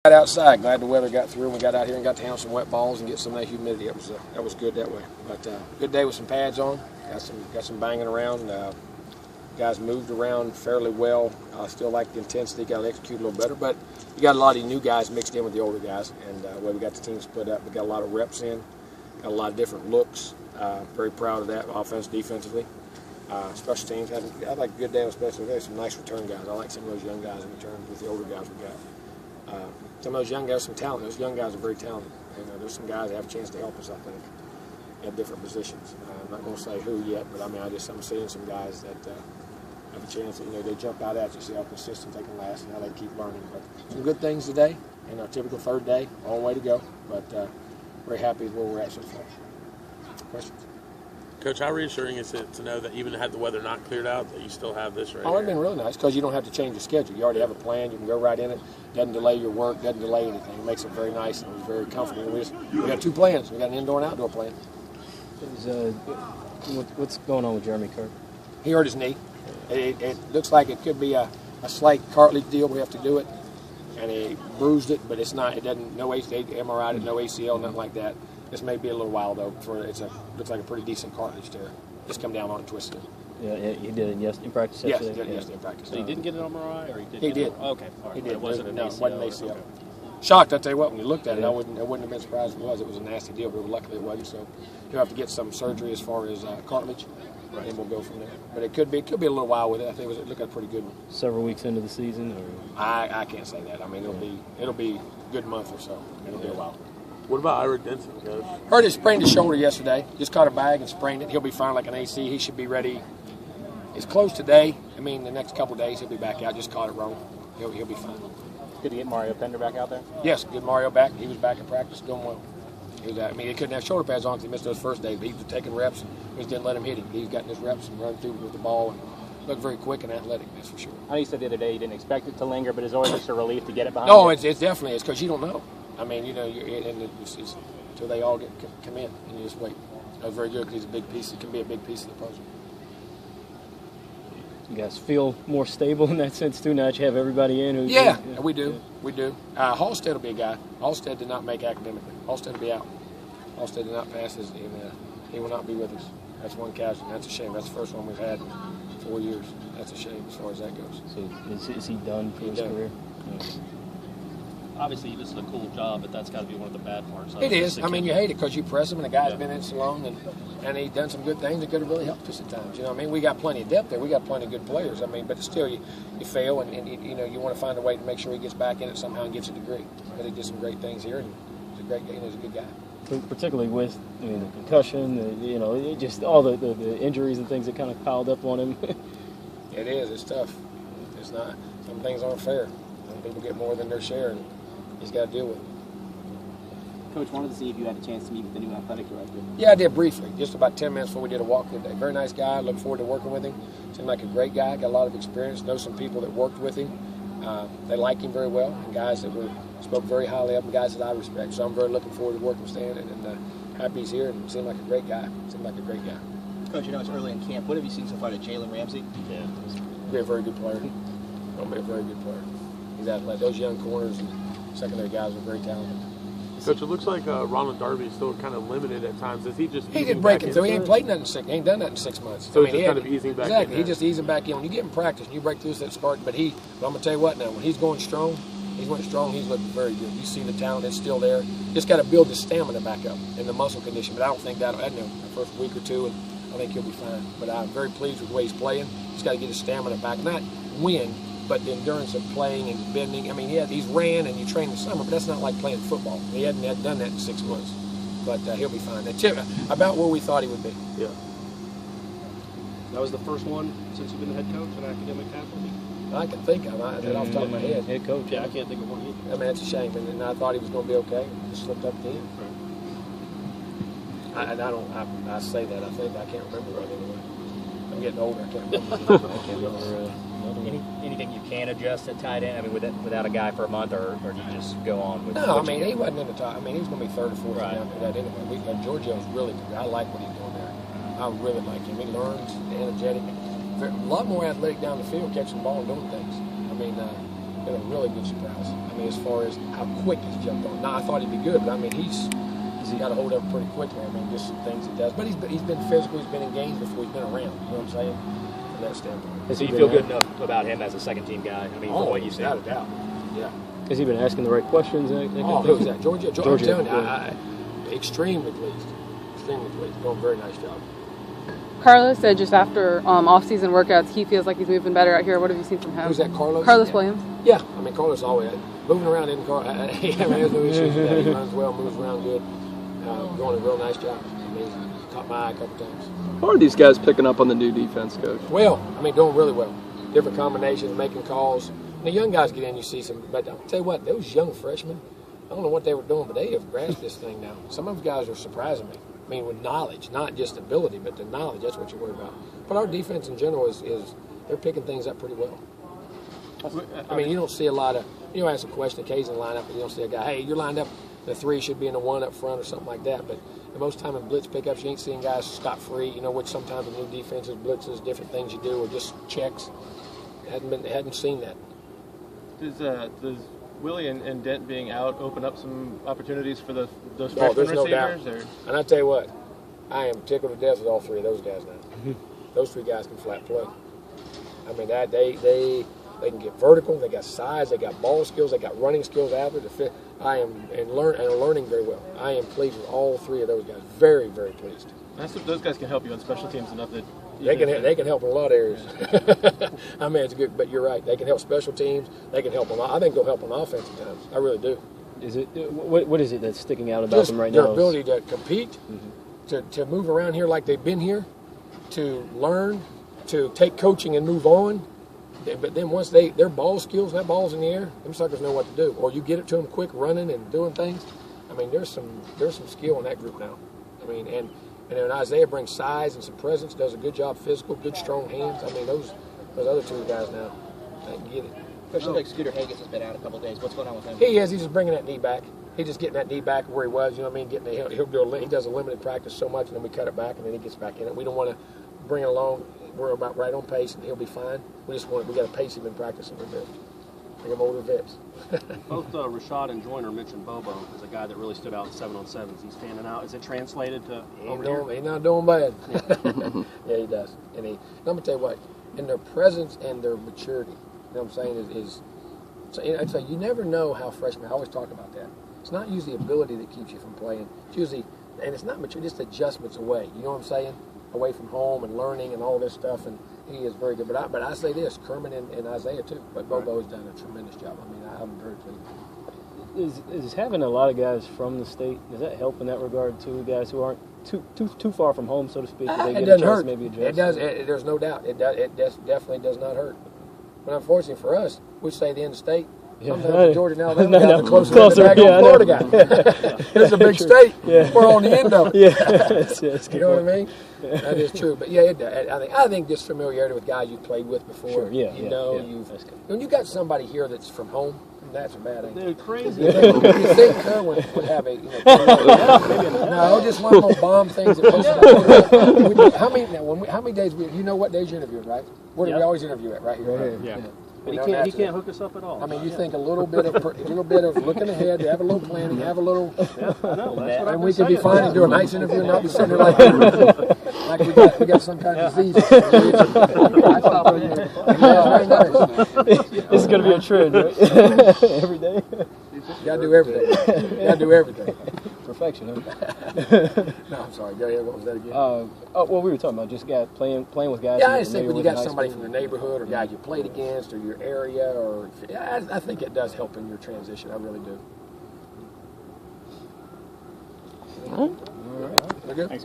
Got outside. Glad the weather got through and we got out here and got to handle some wet balls and get some of that humidity. That was good that way. But good day with some pads on. Got some banging around. Guys moved around fairly well. I still like the intensity. Got to execute a little better. But you got a lot of new guys mixed in with the older guys, and we got the team split up. We got a lot of reps in. Got a lot of different looks. Very proud of that, offense, defensively. Special teams had like a good day on special teams. Some nice return guys. I like some of those young guys in return with the older guys we got. Some of those young guys, some talent. Those young guys are very talented. And there's some guys that have a chance to help us, I think, at different positions. I'm not going to say who yet, but I mean, I'm seeing some guys that have a chance that, they jump out at you, see how consistent they can last and how they keep learning. But some good things today, our typical third day, long way to go, but very happy with where we're at so far. Questions? Coach, how reassuring is it to know that even had the weather not cleared out, that you still have this right here? It's been really nice because you don't have to change the schedule. You already have a plan. You can go right in it. Doesn't delay your work. Doesn't delay anything. It makes it very nice and it was very comfortable. We got two plans. We got an indoor and outdoor plan. What's going on with Jeremy Kerr? He hurt his knee. It looks like it could be a slight cartilage deal. We have to do it. And he bruised it, but it's not. It doesn't. No MRI, no ACL, nothing like that. This may be a little while though. Looks like a pretty decent cartilage tear. Just come down on it and twist it. Yeah, he did it in practice yesterday. Yes, he did it yesterday in practice. So he didn't get an MRI, or he did? He did. Okay, all right. He did. It wasn't an ACL. It wasn't an ACL. Okay. Shocked, I tell you what. When you looked at it, I wouldn't have been surprised if it was. It was a nasty deal, but luckily it wasn't. So you'll have to get some surgery as far as cartilage, right. And we'll go from there. But it could be a little while with it. I think it looked like a pretty good one. Several weeks into the season, or I can't say that. I mean, it'll be a good month or so. It'll be a while. What about Ira Denson, Coach? Hurt his sprained his shoulder yesterday. Just caught a bag and sprained it. He'll be fine like an AC. He should be ready. It's closed today. I mean, the next couple of days he'll be back out. Just caught it wrong. He'll be fine. Good to get Mario Pender back out there? Yes, good Mario back. He was back in practice, doing well. He couldn't have shoulder pads on because he missed those first days. But he was taking reps. We just didn't let him hit him. He's gotten his reps and run through with the ball and looked very quick and athletic. That's for sure. I know you said the other day you didn't expect it to linger, but it's always just a relief to get it behind. No, it's definitely because you don't know. I mean, it's until they all come in and you just wait. That was very good because he's a big piece. It can be a big piece of the puzzle. you guys feel more stable in that sense too now that you have everybody in? We do. We do. Haulstead will be a guy. Haulstead did not make academically. Haulstead will be out. Haulstead did not pass his, he will not be with us. That's one casualty. That's a shame. That's the first one we've had in 4 years. That's a shame as far as that goes. So is he done for his career? Yeah. Obviously, this is a cool job, but that's got to be one of the bad parts. It is. I mean, you hate it because you press him, and the guy's been in so long, and he's done some good things that could have really helped us at times. You know what I mean? We got plenty of depth there. We got plenty of good players. I mean, but still, you fail, and you want to find a way to make sure he gets back in it somehow and gets a degree. But he did some great things here, and he's a great guy. He's a good guy. Particularly with the concussion, just all the injuries and things that kind of piled up on him. It is. It's tough. It's not. Some things aren't fair. Some people get more than their share, and he's got to deal with it. Coach, wanted to see if you had a chance to meet with the new athletic director. Yeah, I did briefly, just about 10 minutes before we did a walk today. Very nice guy. Look forward to working with him. Seemed like a great guy. Got a lot of experience. Know some people that worked with him. They like him very well, and guys that spoke very highly of him, guys that I respect. So I'm very looking forward to working with Stan, and happy he's here, and seemed like a great guy. Coach, it's early in camp. What have you seen so far to Jalen Ramsey? Yeah, he'll be a very good player. He'll be a very good player. He's athletic. Those young corners and secondary guys are very talented. Coach, it looks like Ronald Darby is still kind of limited at times. Is he just he didn't break it through. He ain't played nothing. He ain't done that in 6 months. So he's just kind of easing back in. Exactly. He just easing back in. When you get in practice and you break through that spark, but I'm going to tell you what now, when he's going strong, he's looking very good. You see the talent that's still there. Just got to build the stamina back up and the muscle condition. But I don't think the first week or two, and I think he'll be fine. But I'm very pleased with the way he's playing. He's got to get his stamina back. Not win, but the endurance of playing and bending. I mean, he's ran and you train in the summer, but that's not like playing football. He hadn't done that in 6 months. But he'll be fine. About where we thought he would be. Yeah. That was the first one since you've been the head coach in academic faculty? I can think of it off the top of my head. Head coach. Yeah, I can't think of one either. I mean, that's a shame. And I thought he was going to be okay. It just slipped up to him. I say that. I can't remember right anyway. I'm getting older. I can't remember. Anything you can adjust at tight end? I mean, without a guy for a month, or do you just go on with? No, I mean, he wasn't in the top. I mean, he was going to be third or fourth right. after that anyway. Giorgio's really good. I like what he's doing there. I really like him. He learns, energetic, a lot more athletic down the field, catching the ball and doing things. I mean, been a really good surprise. I mean, as far as how quick he's jumped on. Now, I thought he'd be good, but I mean, he's got a hold of it pretty quickly. I mean, just some things he does. But he's been physical. He's been in games before. He's been around. You know what I'm saying? From that standpoint. So you feel good enough about him as a second-team guy? I mean, from what you've seen. Without a doubt. Yeah. Has he been asking the right questions? Who's that? Georgia. I'm telling you, yeah. I'm extremely pleased. Extremely pleased. Doing a very nice job. Carlos said just after off-season workouts, he feels like he's moving better out here. What have you seen from him? Who's that, Carlos? Carlos Williams. Yeah, I mean, Carlos always moving around in the car. I mean, there's no issues with that. He runs well, moves around good, doing a real nice job. I mean, he's caught my eye a couple times. How are these guys picking up on the new defense, Coach? Well, I mean, doing really well. Different combinations, making calls. And the young guys get in, you see some. But I'll tell you what, those young freshmen, I don't know what they were doing, but they have grasped this thing now. Some of those guys are surprising me. I mean, with knowledge, not just ability, but the knowledge, that's what you worry about. But our defense in general is they're picking things up pretty well. I mean, you don't see a lot of, ask a question occasionally line up, and you don't see a guy, hey, you're lined up, the 3 should be in the 1 up front or something like that. But most time in blitz pickups, you ain't seeing guys scot-free, which sometimes in new defenses, blitzes, different things you do, or just checks. Hadn't seen that. Does Willie and Dent being out open up some opportunities for those freshman there's no receivers? doubt. And I tell you what, I am tickled to death with all 3 of those guys now. Those 3 guys can flat play. I mean, that they can get vertical. They got size. They got ball skills. They got running skills after the fit. I am and are learning very well. I am pleased with all 3 of those guys. Very, very pleased. Those guys can help you on special teams enough that they can help in a lot of areas. I mean, it's good, but you're right. They can help special teams. They can help on. I think they'll help on offense at times. I really do. Is it what is it that's sticking out about them right now? Their ability to compete, to move around here like they've been here, to learn, to take coaching and move on. But then once their ball skills, that ball's in the air, them suckers know what to do. Or you get it to them quick, running and doing things. I mean, there's some skill in that group now. I mean, and then Isaiah brings size and some presence, does a good job, physical, good strong hands. I mean, those other 2 guys now, they can get it. Especially like Scooter Haggis has been out a couple of days. What's going on with him? He is. He's just bringing that knee back. He's just getting that knee back where he was. You know what I mean? He does a limited practice so much, and then we cut it back, and then he gets back in it. We don't want to bring it along. We're about right on we and he'll be fine. We got to pace him in practice a little bit. Like I'm older vets. Both Rashad and Joyner mentioned Bobo as a guy that really stood out in 7-on-7s. He's standing out. Is it translated to over here? He's not doing bad. Yeah, he does. And I'm going to tell you what, in their presence and their maturity, you know what I'm saying, so I'd say you never know how freshmen, I always talk about that. It's not usually ability that keeps you from playing. It's usually, and it's not mature, just adjustments away. You know what I'm saying? Away from home and learning and all this stuff, and he is very good. But I say this, Kerman and Isaiah too. But Bobo has done a tremendous job. I mean, I'm very pleased. Is having a lot of guys from the state, does that help in that regard too? Guys who aren't too far from home, so to speak. It doesn't hurt. It does. There's no doubt. It definitely does not hurt. But unfortunately for us, we stay the end of state. Sometimes Georgia and Alabama got the closer to Florida guy. It's a big state. Yeah. We're on the end of it. Yeah. You know what I mean? That is true. But yeah, I think just familiarity with guys you've played with before. Sure. Yeah. When you got somebody here that's from home, that's a bad idea. They're crazy. You think Kerr would have a no, just one of those bomb things. How many days? You know what days you're interviewing, right? Where do we always interview at? Right here. Right? Yeah. But he can't hook us up at all. I mean, you think a little bit of looking ahead, have a little planning, have a little. Yeah, I know. That's what and we could be fine and do a nice interview and not be sitting there like we got some kind of disease. I thought very nice. This is going to be a trend, right? Every day. You got to do everything. You got to do everything. Perfection, huh? No, I'm sorry. Go ahead. What was that again? Well, we were talking about just guys playing with guys. Yeah, I just think when you got somebody from your neighborhood or guys you played against or your area, or I think it does help in your transition. I really do. All right. We're good. Thanks.